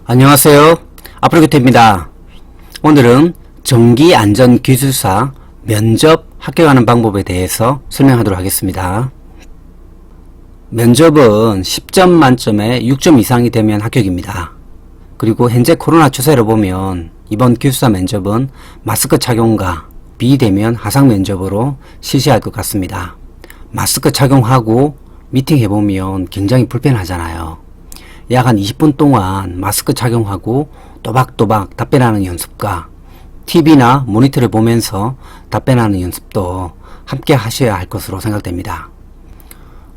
안녕하세요. 앞으로기태입니다. 오늘은 전기안전기술사 면접 합격하는 방법에 대해서 설명하도록 하겠습니다. 면접은 10점 만점에 6점 이상이 되면 합격입니다. 그리고 현재 코로나 추세를 보면 이번 기술사 면접은 마스크 착용과 비대면 화상 면접으로 실시할 것 같습니다. 마스크 착용하고 미팅해보면 굉장히 불편하잖아요. 약 한 20분 동안 마스크 착용하고 또박또박 답변하는 연습과 TV나 모니터를 보면서 답변하는 연습도 함께 하셔야 할 것으로 생각됩니다.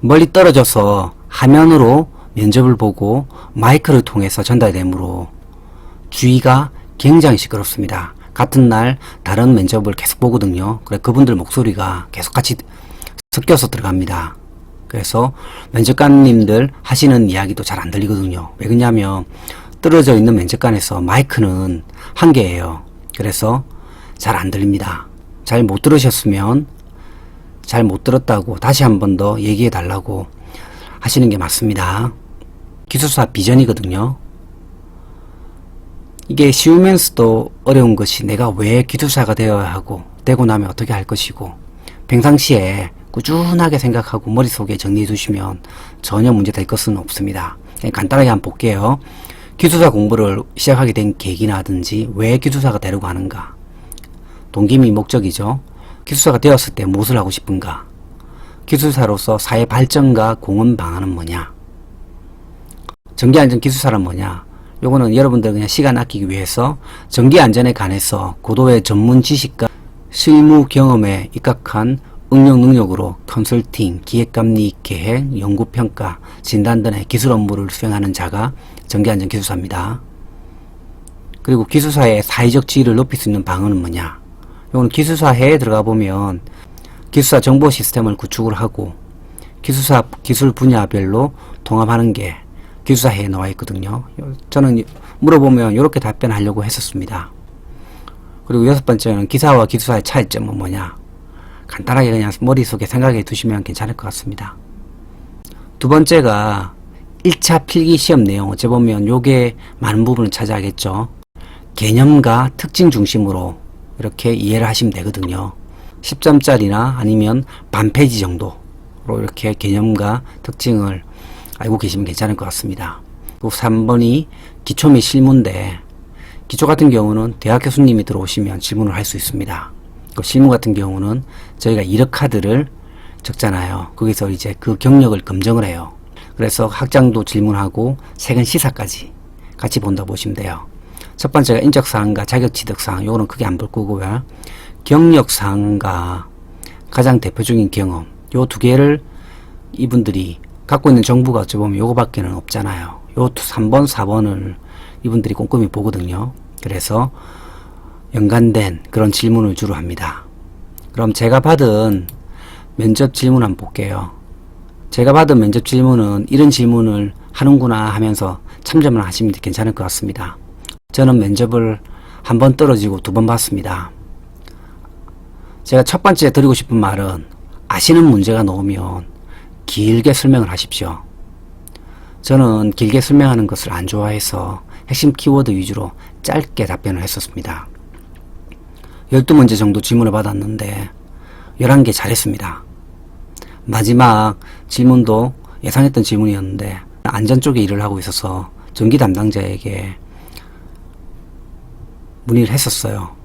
멀리 떨어져서 화면으로 면접을 보고 마이크를 통해서 전달되므로 주위가 굉장히 시끄럽습니다. 같은 날 다른 면접을 계속 보거든요. 그래 그분들 목소리가 계속 같이 섞여서 들어갑니다. 그래서 면접관님들 하시는 이야기도 잘 안 들리거든요. 왜 그러냐면 떨어져 있는 면접관에서 마이크는 한 개예요. 그래서 잘 안 들립니다. 잘 못 들으셨으면 잘 못 들었다고 다시 한 번 더 얘기해 달라고 하시는 게 맞습니다. 기술사 비전이거든요. 이게 쉬우면서도 어려운 것이 내가 왜 기술사가 되어야 하고 되고 나면 어떻게 할 것이고 평상시에 꾸준하게 생각하고 머릿속에 정리해 두시면 전혀 문제될 것은 없습니다. 간단하게 한번 볼게요. 기술사 공부를 시작하게 된 계기나든지 왜 기술사가 되려고 하는가, 동기미 목적이죠. 기술사가 되었을 때 무엇을 하고 싶은가, 기술사로서 사회 발전과 공헌 방안은 뭐냐, 전기안전 기술사란 뭐냐. 요거는 여러분들 그냥 시간 아끼기 위해서 전기안전에 관해서 고도의 전문 지식과 실무 경험에 입각한 응용 능력으로 컨설팅, 기획감리, 계획, 연구평가, 진단 등의 기술 업무를 수행하는 자가 전기안전기술사입니다. 그리고 기술사의 사회적 지위를 높일 수 있는 방안은 뭐냐. 이건 기술사회에 들어가 보면 기술사 정보 시스템을 구축을 하고 기술사 기술 분야별로 통합하는 게 기술사회에 나와 있거든요. 저는 물어보면 이렇게 답변하려고 했었습니다. 그리고 여섯 번째는 기사와 기술사의 차이점은 뭐냐. 간단하게 그냥 머릿속에 생각해 두시면 괜찮을 것 같습니다. 두 번째가 1차 필기 시험 내용. 어째 보면 요게 많은 부분을 차지하겠죠. 개념과 특징 중심으로 이렇게 이해를 하시면 되거든요. 10점짜리나 아니면 반 페이지 정도로 이렇게 개념과 특징을 알고 계시면 괜찮을 것 같습니다. 그리고 3번이 기초 및 실무인데, 기초 같은 경우는 대학 교수님이 들어오시면 질문을 할 수 있습니다. 실무 같은 경우는 저희가 이력 카드를 적잖아요. 거기서 이제 그 경력을 검증을 해요. 그래서 학장도 질문하고 최근 시사까지 같이 본다 보시면 돼요. 첫 번째가 인적사항과 자격취득사항, 요거는 크게 안 볼 거고요. 경력사항과 가장 대표적인 경험, 요 두 개를 이분들이 갖고 있는 정보가 어찌 보면 요거밖에는 없잖아요. 요 3번, 4번을 이분들이 꼼꼼히 보거든요. 그래서 연관된 그런 질문을 주로 합니다. 그럼 제가 받은 면접 질문 한번 볼게요. 제가 받은 면접 질문은 이런 질문을 하는구나 하면서 참조만 하시면 괜찮을 것 같습니다. 저는 면접을 한 번 떨어지고 두 번 봤습니다. 제가 첫 번째 드리고 싶은 말은 아시는 문제가 나오면 길게 설명을 하십시오. 저는 길게 설명하는 것을 안 좋아해서 핵심 키워드 위주로 짧게 답변을 했었습니다. 12문제 정도 질문을 받았는데 11개 잘했습니다. 마지막 질문도 예상했던 질문이었는데 안전 쪽에 일을 하고 있어서 전기 담당자에게 문의를 했었어요.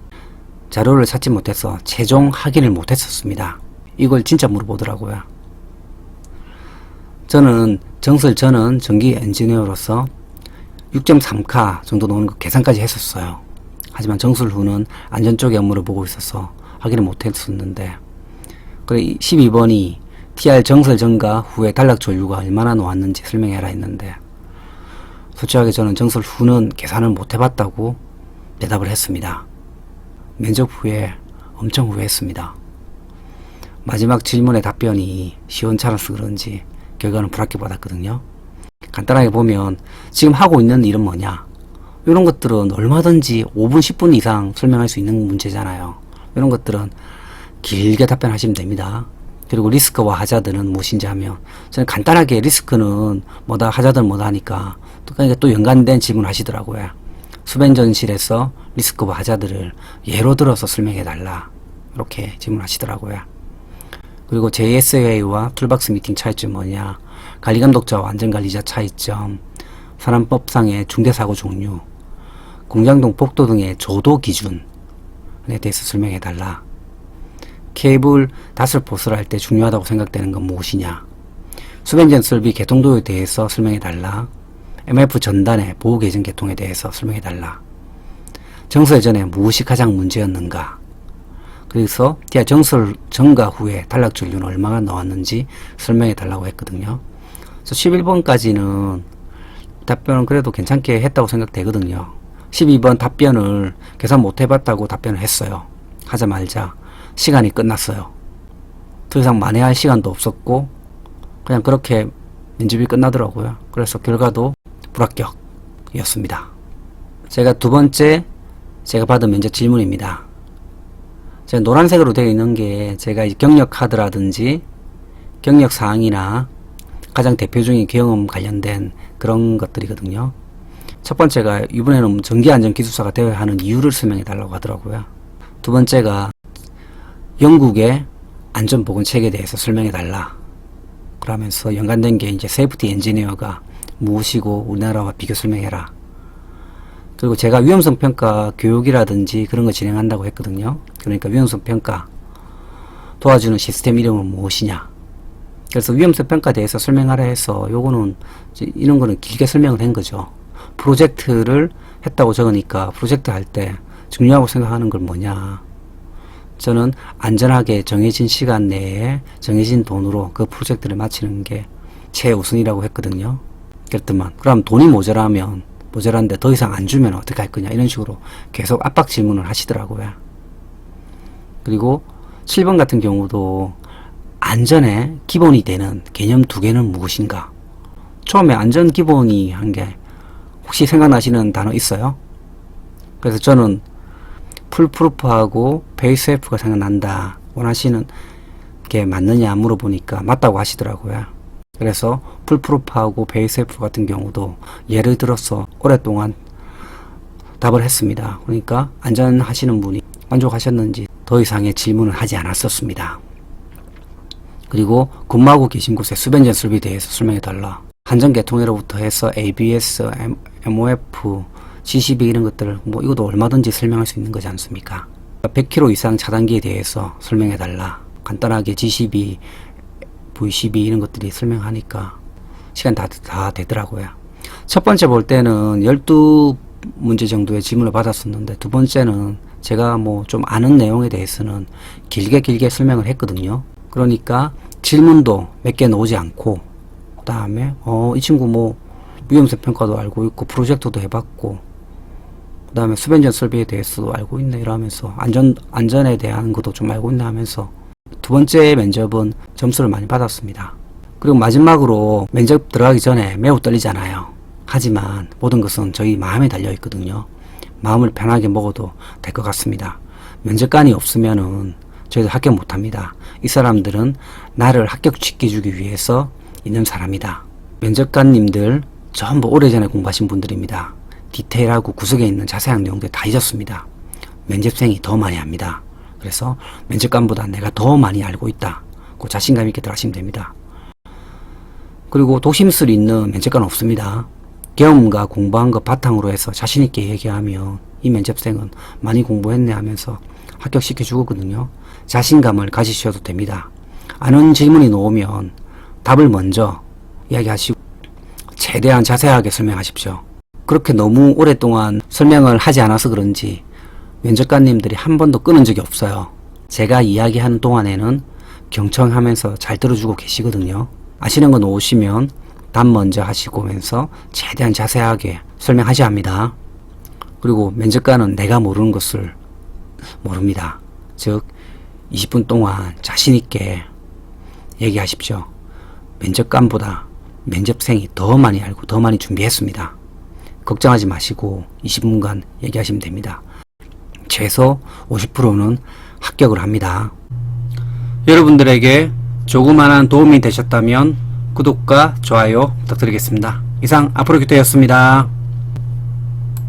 자료를 찾지 못해서 최종 확인을 못했었습니다. 이걸 진짜 물어보더라고요. 저는 전기 엔지니어로서 6.3카 정도 나오는 거 계산까지 했었어요. 하지만 정술 후는 안전 쪽의 업무를 보고 있어서 확인을 못했었는데, 그래 12번이 TR 정설 전과 후에 단락 전류가 얼마나 나왔는지 설명해라 했는데, 솔직하게 저는 정설 후는 계산을 못 해봤다고 대답을 했습니다. 면접 후에 엄청 후회했습니다. 마지막 질문의 답변이 시원찮아서 그런지 결과는 불합격 받았거든요. 간단하게 보면 지금 하고 있는 일은 뭐냐, 이런 것들은 얼마든지 5분 10분 이상 설명할 수 있는 문제잖아요. 이런 것들은 길게 답변하시면 됩니다. 그리고 리스크와 하자드는 무엇인지 하면, 저는 간단하게 리스크는 뭐다, 하자드는 뭐다 하니까 또 연관된 질문을 하시더라고요. 수변전실에서 리스크와 하자드를 예로 들어서 설명해 달라, 이렇게 질문하시더라고요. 그리고 JSA와 툴박스 미팅 차이점 뭐냐, 관리감독자와 안전관리자 차이점, 산안법상의 중대사고 종류, 공장동 복도 등의 조도 기준에 대해서 설명해 달라. 케이블 닷을 보수할 때 중요하다고 생각되는 건 무엇이냐, 수변전 설비 개통도에 대해서 설명해 달라. MF 전단의 보호 계정 개통에 대해서 설명해 달라. 정설 전에 무엇이 가장 문제였는가, 그래서 디아 정설 전과 후에 단락 전류는 얼마나 나왔는지 설명해 달라고 했거든요. 그래서 11번까지는 답변은 그래도 괜찮게 했다고 생각되거든요. 12번 답변을 계산 못 해봤다고 답변을 했어요. 하자마자 시간이 끝났어요. 더 이상 만회할 시간도 없었고 그냥 그렇게 면접이 끝나더라고요. 그래서 결과도 불합격이었습니다. 제가 두 번째 제가 받은 면접 질문입니다. 제가 노란색으로 되어 있는 게 제가 경력 카드라든지 경력 사항이나 가장 대표적인 경험 관련된 그런 것들이거든요. 첫 번째가 이번에는 전기안전기술사가 되어야 하는 이유를 설명해 달라고 하더라고요. 두 번째가 영국의 안전보건체계에 대해서 설명해 달라 그러면서 연관된 게 이제 세이프티 엔지니어가 무엇이고 우리나라와 비교 설명해라. 그리고 제가 위험성 평가 교육이라든지 그런 거 진행한다고 했거든요. 그러니까 위험성 평가 도와주는 시스템 이름은 무엇이냐. 그래서 위험성 평가에 대해서 설명하라 해서 요거는 이런 거는 길게 설명을 한 거죠. 프로젝트를 했다고 적으니까 프로젝트 할 때 중요하고 생각하는 건 뭐냐. 저는 안전하게 정해진 시간 내에 정해진 돈으로 그 프로젝트를 마치는 게 최우선이라고 했거든요. 그랬더만 그럼 돈이 모자란데 더 이상 안 주면 어떻게 할 거냐, 이런 식으로 계속 압박 질문을 하시더라고요. 그리고 7번 같은 경우도 안전의 기본이 되는 개념 두 개는 무엇인가. 처음에 안전 기본이 한 게 혹시 생각나시는 단어 있어요? 그래서 저는 풀프루프하고 베이스F가 생각난다. 원하시는 게 맞느냐 물어보니까 맞다고 하시더라고요. 그래서 풀프루프하고 베이스F 같은 경우도 예를 들어서 오랫동안 답을 했습니다. 그러니까 안전하시는 분이 만족하셨는지 더 이상의 질문을 하지 않았었습니다. 그리고 근무하고 계신 곳의 수변전 설비에 대해서 설명해 달라. 한전개통회로부터 해서 ABS, MOF, G12 이런 것들을 이것도 얼마든지 설명할 수 있는 거지 않습니까? 100km 이상 차단기에 대해서 설명해 달라. 간단하게 G12, V12 이런 것들이 설명하니까 시간 다 되더라고요. 첫 번째 볼 때는 12문제 정도의 질문을 받았었는데 두 번째는 제가 좀 아는 내용에 대해서는 길게 설명을 했거든요. 그러니까 질문도 몇 개 나오지 않고 그 다음에 이 친구 위험성 평가도 알고 있고 프로젝트도 해봤고 그 다음에 수변전 설비에 대해서도 알고 있네 이러면서 안전에 대한 것도 좀 알고 있네 하면서 두 번째 면접은 점수를 많이 받았습니다. 그리고 마지막으로 면접 들어가기 전에 매우 떨리잖아요. 하지만 모든 것은 저희 마음에 달려 있거든요. 마음을 편하게 먹어도 될 것 같습니다. 면접관이 없으면은 저희도 합격 못합니다. 이 사람들은 나를 합격시켜주기 위해서 있는 사람이다. 면접관님들 전부 오래전에 공부하신 분들입니다. 디테일하고 구석에 있는 자세한 내용들 다 잊었습니다. 면접생이 더 많이 합니다. 그래서 면접관보다 내가 더 많이 알고 있다. 그 자신감 있게 들어가시면 됩니다. 그리고 도심술 있는 면접관 없습니다. 경험과 공부한 것 바탕으로 해서 자신있게 얘기하면 이 면접생은 많이 공부했네 하면서 합격시켜 주거든요. 자신감을 가지셔도 됩니다. 아는 질문이 나오면 답을 먼저 이야기하시고 최대한 자세하게 설명하십시오. 그렇게 너무 오랫동안 설명을 하지 않아서 그런지 면접관님들이 한 번도 끊은 적이 없어요. 제가 이야기하는 동안에는 경청하면서 잘 들어주고 계시거든요. 아시는 거 놓으시면 답 먼저 하시고면서 최대한 자세하게 설명하셔야 합니다. 그리고 면접관은 내가 모르는 것을 모릅니다. 즉 20분 동안 자신있게 얘기하십시오. 면접관보다 면접생이 더 많이 알고 더 많이 준비했습니다. 걱정하지 마시고 20분간 얘기하시면 됩니다. 최소 50%는 합격을 합니다. 여러분들에게 조그마한 도움이 되셨다면 구독과 좋아요 부탁드리겠습니다. 이상 앞으로 기토였습니다.